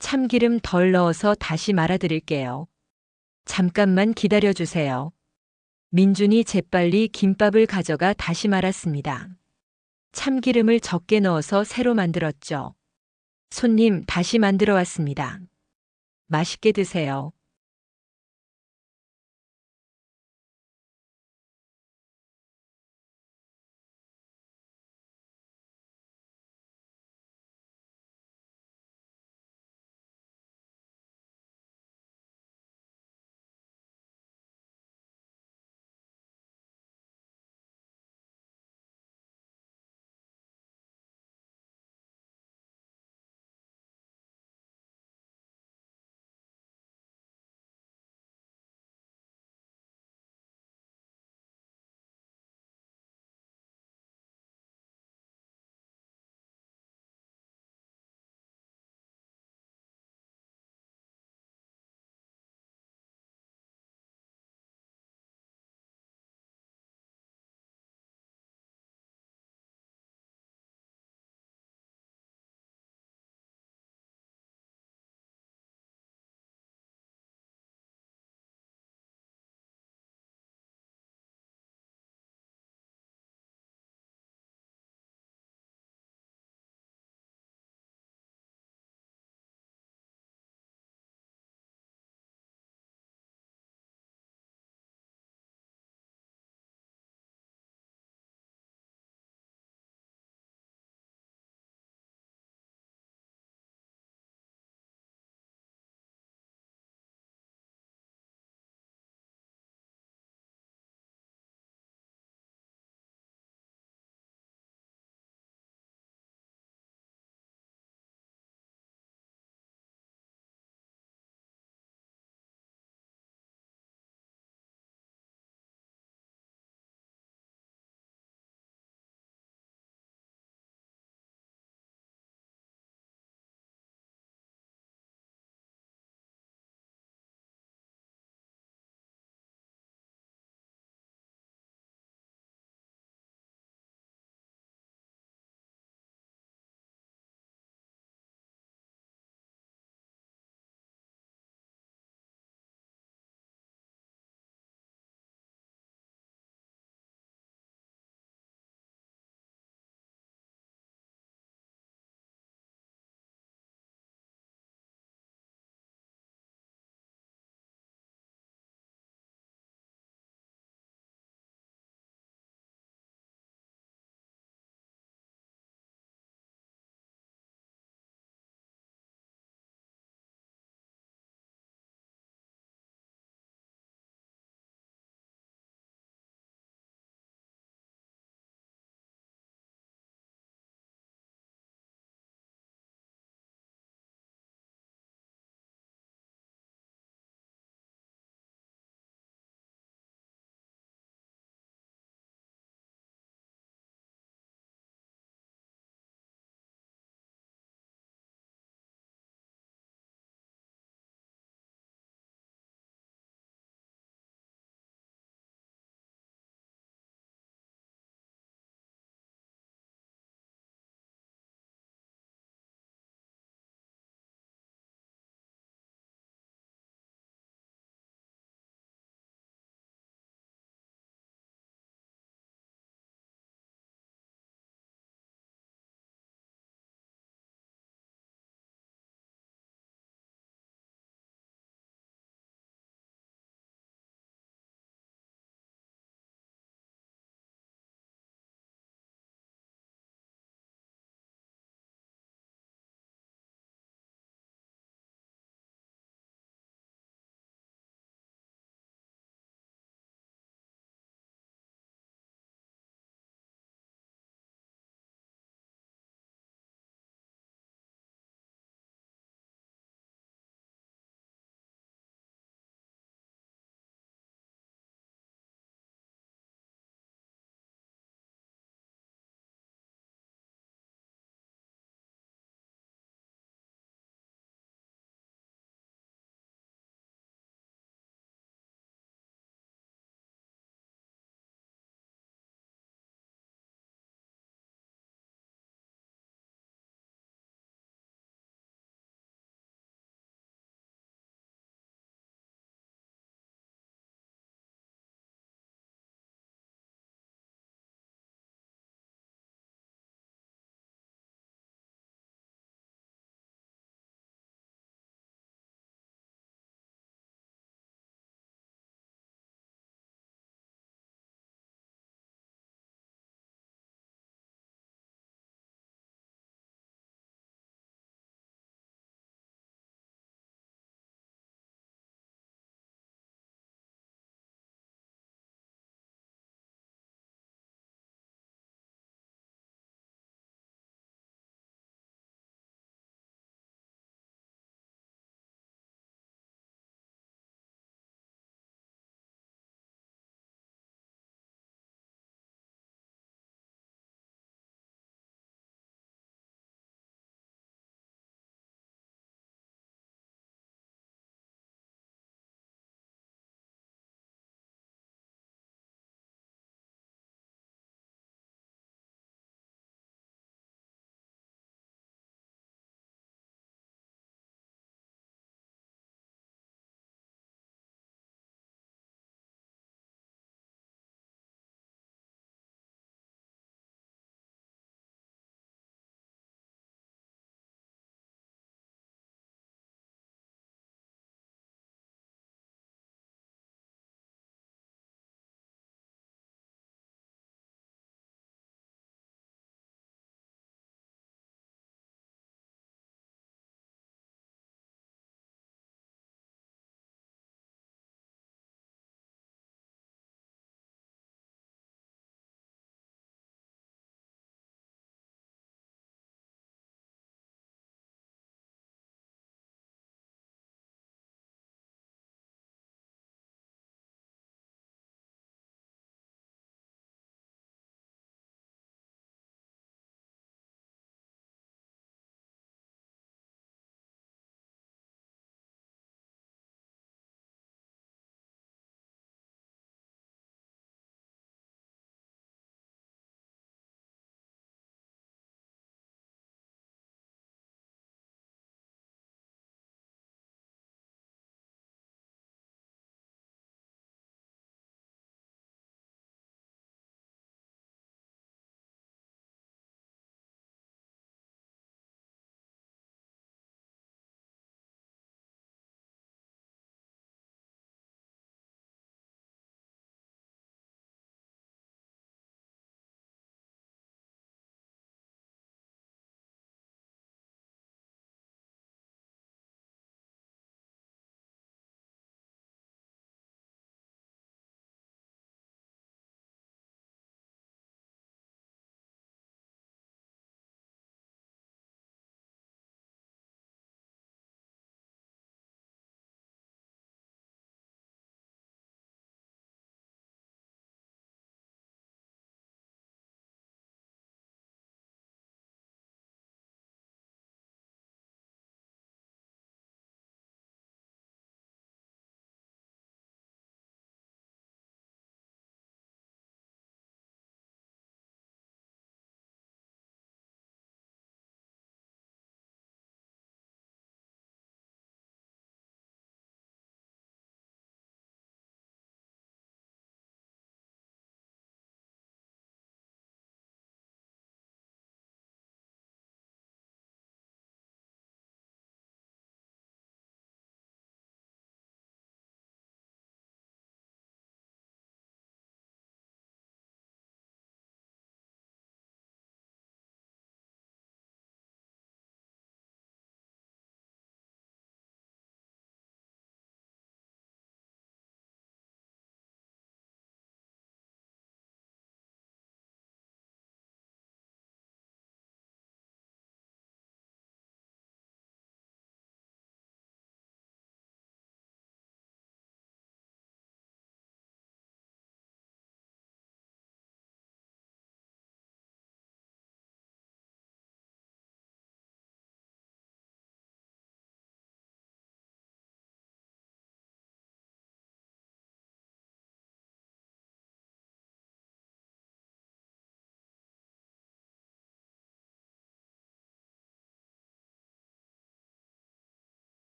참기름 덜 넣어서 다시 말아 드릴게요. 잠깐만 기다려 주세요. 민준이 재빨리 김밥을 가져가 다시 말았습니다. 참기름을 적게 넣어서 새로 만들었죠. 손님, 다시 만들어 왔습니다. 맛있게 드세요.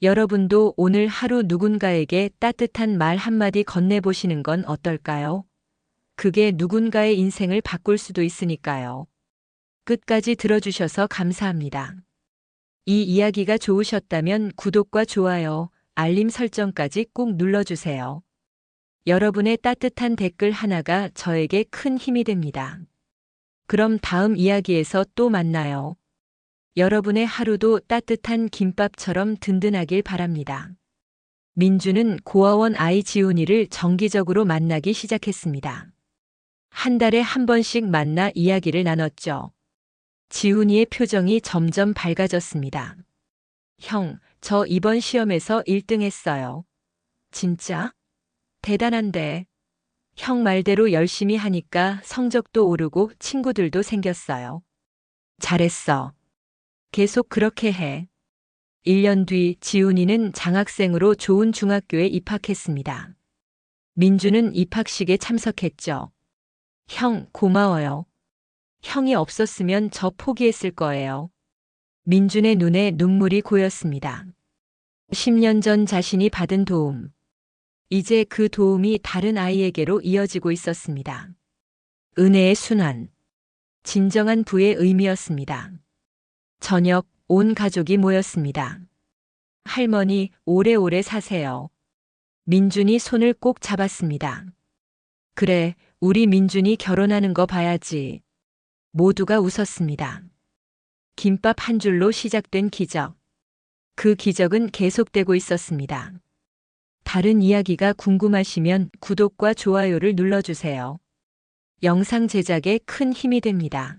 여러분도 오늘 하루 누군가에게 따뜻한 말 한마디 건네보시는 건 어떨까요? 그게 누군가의 인생을 바꿀 수도 있으니까요. 끝까지 들어주셔서 감사합니다. 이 이야기가 좋으셨다면 구독과 좋아요, 알림 설정까지 꼭 눌러주세요. 여러분의 따뜻한 댓글 하나가 저에게 큰 힘이 됩니다. 그럼 다음 이야기에서 또 만나요. 여러분의 하루도 따뜻한 김밥처럼 든든하길 바랍니다. 민주는 고아원 아이 지훈이를 정기적으로 만나기 시작했습니다. 한 달에 한 번씩 만나 이야기를 나눴죠. 지훈이의 표정이 점점 밝아졌습니다. 형, 저 이번 시험에서 1등 했어요. 진짜? 대단한데. 형 말대로 열심히 하니까 성적도 오르고 친구들도 생겼어요. 잘했어. 계속 그렇게 해. 1년 뒤 지훈이는 장학생으로 좋은 중학교에 입학했습니다. 민주는 입학식에 참석했죠. 형, 고마워요. 형이 없었으면 저 포기했을 거예요. 민준의 눈에 눈물이 고였습니다. 10년 전 자신이 받은 도움. 이제 그 도움이 다른 아이에게로 이어지고 있었습니다. 은혜의 순환. 진정한 부의 의미였습니다. 저녁, 온 가족이 모였습니다. 할머니, 오래오래 사세요. 민준이 손을 꼭 잡았습니다. 그래, 우리 민준이 결혼하는 거 봐야지. 모두가 웃었습니다. 김밥 한 줄로 시작된 기적. 그 기적은 계속되고 있었습니다. 다른 이야기가 궁금하시면 구독과 좋아요를 눌러주세요. 영상 제작에 큰 힘이 됩니다.